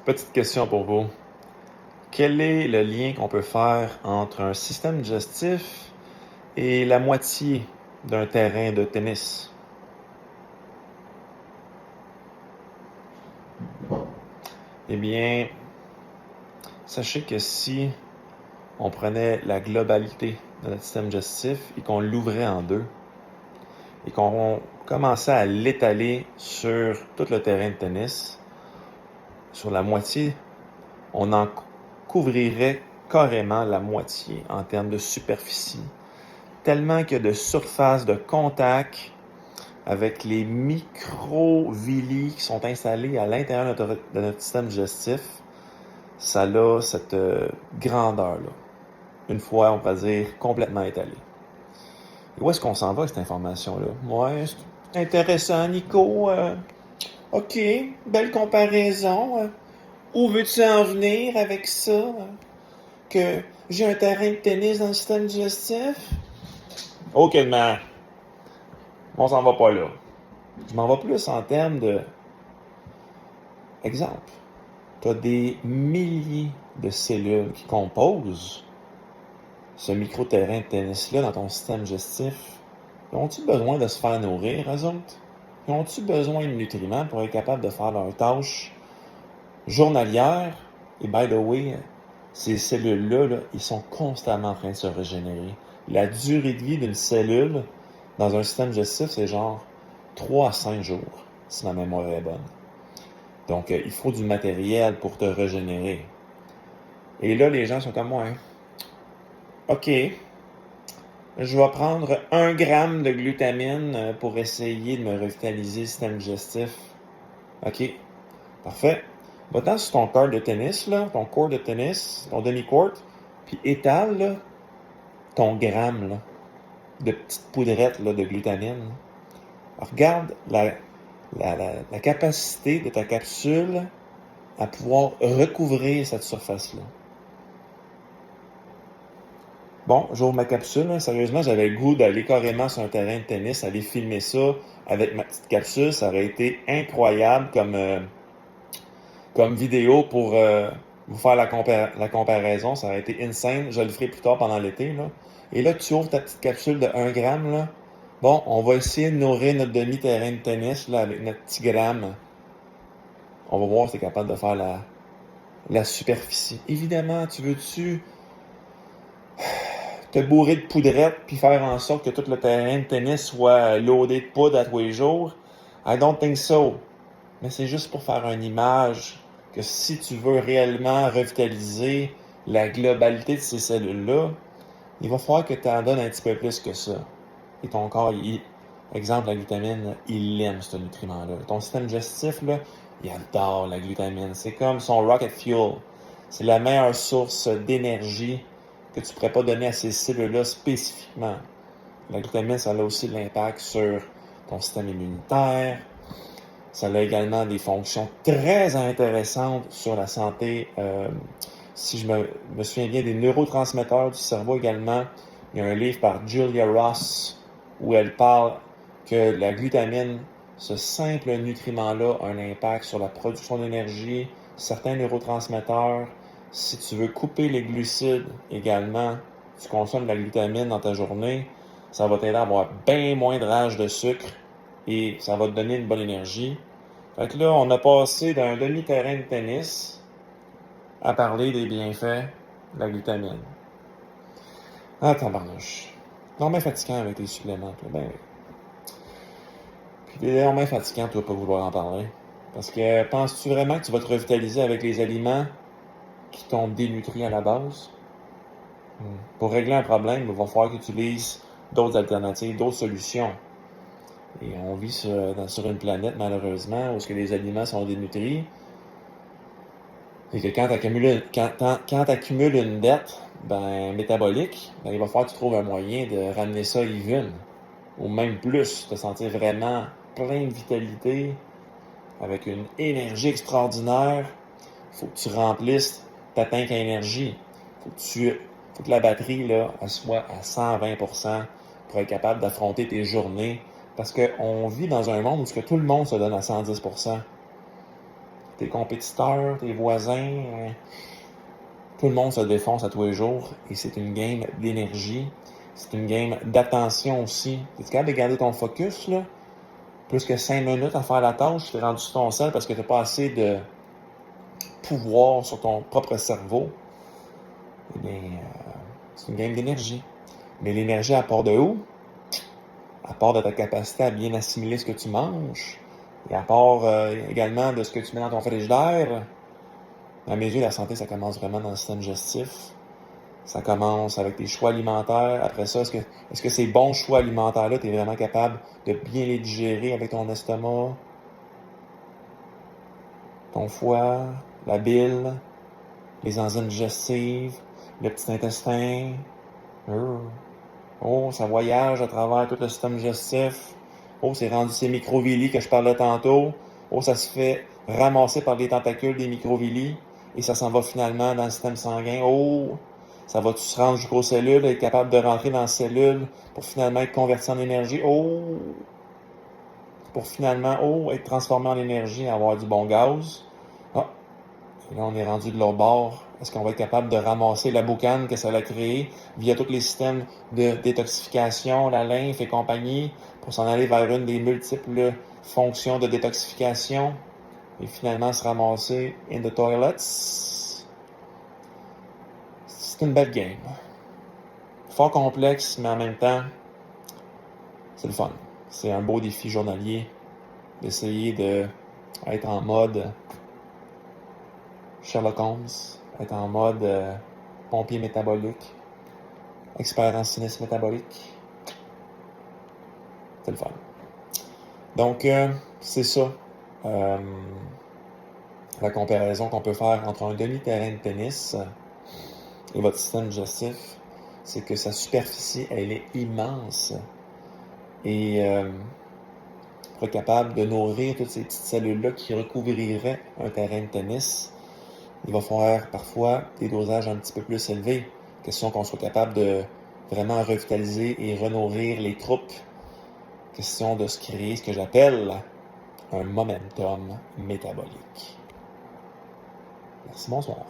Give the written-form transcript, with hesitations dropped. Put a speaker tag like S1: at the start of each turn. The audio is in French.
S1: Petite question pour vous. Quel est le lien qu'on peut faire entre un système digestif et la moitié d'un terrain de tennis? Eh bien, sachez que si on prenait la globalité de notre système digestif et qu'on l'ouvrait en deux et qu'on commençait à l'étaler sur tout le terrain de tennis, sur la moitié, on en couvrirait carrément la moitié en termes de superficie. Tellement qu'il y a de surface de contact avec les micro-villi qui sont installés à l'intérieur de notre système digestif, ça a cette grandeur-là. Une fois, on va dire, complètement étalée. Et où est-ce qu'on s'en va avec cette information-là? Ouais, c'est intéressant, Nico. OK, belle comparaison. Où veux-tu en venir avec ça? Que j'ai un terrain de tennis dans le système digestif? OK, man. On s'en va pas là. Je m'en vais plus en termes de... Exemple, tu as des milliers de cellules qui composent ce micro-terrain de tennis-là dans ton système digestif. Ont-ils besoin de se faire nourrir, eux autres? Ont-ils besoin de nutriments pour être capables de faire leurs tâches journalières? Et by the way, ces cellules-là, ils sont constamment en train de se régénérer. La durée de vie d'une cellule dans un système digestif, c'est genre 3 à 5 jours, si ma mémoire est bonne. Donc, il faut du matériel pour te régénérer. Et là, les gens sont comme moi. OK, je vais prendre 1 gramme de glutamine pour essayer de me revitaliser le système digestif. OK, parfait. Va-t'en sur ton court de tennis, là, ton court de tennis, ton demi-court, puis étale là, ton gramme là, de petites poudrettes là, de glutamine. Alors, regarde la capacité de ta capsule à pouvoir recouvrir cette surface-là. Bon, j'ouvre ma capsule. Hein. Sérieusement, j'avais le goût d'aller carrément sur un terrain de tennis, aller filmer ça avec ma petite capsule. Ça aurait été incroyable comme vidéo pour vous faire la comparaison. Ça aurait été insane. Je le ferai plus tard pendant l'été. Là. Et là, tu ouvres ta petite capsule de 1 gramme. Là. Bon, on va essayer de nourrir notre demi-terrain de tennis là, avec notre petit gramme. On va voir si tu es capable de faire la superficie. Évidemment, tu veux-tu te bourrer de poudrette puis faire en sorte que tout le terrain de tennis soit loadé de poudre à tous les jours? I don't think so. Mais c'est juste pour faire une image que si tu veux réellement revitaliser la globalité de ces cellules-là, il va falloir que tu en donnes un petit peu plus que ça. Et ton corps, exemple, la glutamine, il aime ce nutriment-là. Ton système digestif, là, il adore la glutamine. C'est comme son rocket fuel. C'est la meilleure source d'énergie que tu ne pourrais pas donner à ces cellules-là spécifiquement. La glutamine, ça a aussi de l'impact sur ton système immunitaire. Ça a également des fonctions très intéressantes sur la santé. Si je me souviens bien des neurotransmetteurs du cerveau également, il y a un livre par Julia Ross où elle parle que la glutamine, ce simple nutriment-là, a un impact sur la production d'énergie, certains neurotransmetteurs. Si tu veux couper les glucides également, tu consommes de la glutamine dans ta journée, ça va t'aider à avoir bien moins de rage de sucre et ça va te donner une bonne énergie. Fait que là, on a passé d'un demi-terrain de tennis à parler des bienfaits de la glutamine. Ah, tabarnouche. Normalement fatigant avec les suppléments, toi. Ben oui. Puis t'es normalement fatigant, tu vas pas vouloir en parler. Parce que penses-tu vraiment que tu vas te revitaliser avec les aliments qui t'ont dénutri à la base? Pour régler un problème, il va falloir que tu utilises d'autres alternatives, d'autres solutions. Et on vit sur une planète, malheureusement, où les aliments sont dénutris. Et que quand tu accumules une dette métabolique, il va falloir que tu trouves un moyen de ramener ça even. Ou même plus, te sentir vraiment plein de vitalité, avec une énergie extraordinaire. Il faut que tu remplisses ta tank à énergie. Faut que la batterie là, elle soit à 120% pour être capable d'affronter tes journées. Parce qu'on vit dans un monde où tout le monde se donne à 110%. tes compétiteurs, tes voisins. Tout le monde se défonce à tous les jours et c'est une game d'énergie. C'est une game d'attention aussi. Tu es capable de garder ton focus, là? Plus que 5 minutes à faire la tâche, tu es rendu sur ton sel parce que tu n'as pas assez de pouvoir sur ton propre cerveau. Eh bien, c'est une game d'énergie. Mais l'énergie, elle part de où? Elle part de ta capacité à bien assimiler ce que tu manges. Et elle part également de ce que tu mets dans ton frigidaire. À mes yeux, la santé, ça commence vraiment dans le système digestif. Ça commence avec tes choix alimentaires. Après ça, est-ce que ces bons choix alimentaires-là, tu es vraiment capable de bien les digérer avec ton estomac, ton foie, la bile, les enzymes digestives, le petit intestin? Oh, ça voyage à travers tout le système digestif. Oh, c'est rendu ces microvilli que je parlais tantôt. Oh, ça se fait ramasser par les tentacules des microvilli et ça s'en va finalement dans le système sanguin. Oh, ça va-tu se rendre jusqu'aux cellules, être capable de rentrer dans les cellules pour finalement être converti en énergie? Oh, pour finalement, être transformé en énergie et avoir du bon gaz. Ah, et là, on est rendu de l'autre bord. Est-ce qu'on va être capable de ramasser la boucane que ça a créée via tous les systèmes de détoxification, la lymphe et compagnie, pour s'en aller vers une des multiples fonctions de détoxification et finalement se ramasser in the toilets? C'est une belle game. Fort complexe, mais en même temps, c'est le fun. C'est un beau défi journalier d'essayer d'être en mode Sherlock Holmes, être en mode pompier métabolique, expert en cynisme métabolique. C'est le fun. Donc, c'est ça. La comparaison qu'on peut faire entre un demi-terrain de tennis et votre système digestif, c'est que sa superficie, elle est immense. Et pour être capable de nourrir toutes ces petites cellules-là qui recouvriraient un terrain de tennis, il va falloir parfois des dosages un petit peu plus élevés. Question qu'on soit capable de vraiment revitaliser et renourrir les troupes. Question de se créer ce que j'appelle un momentum métabolique. Merci, bonsoir.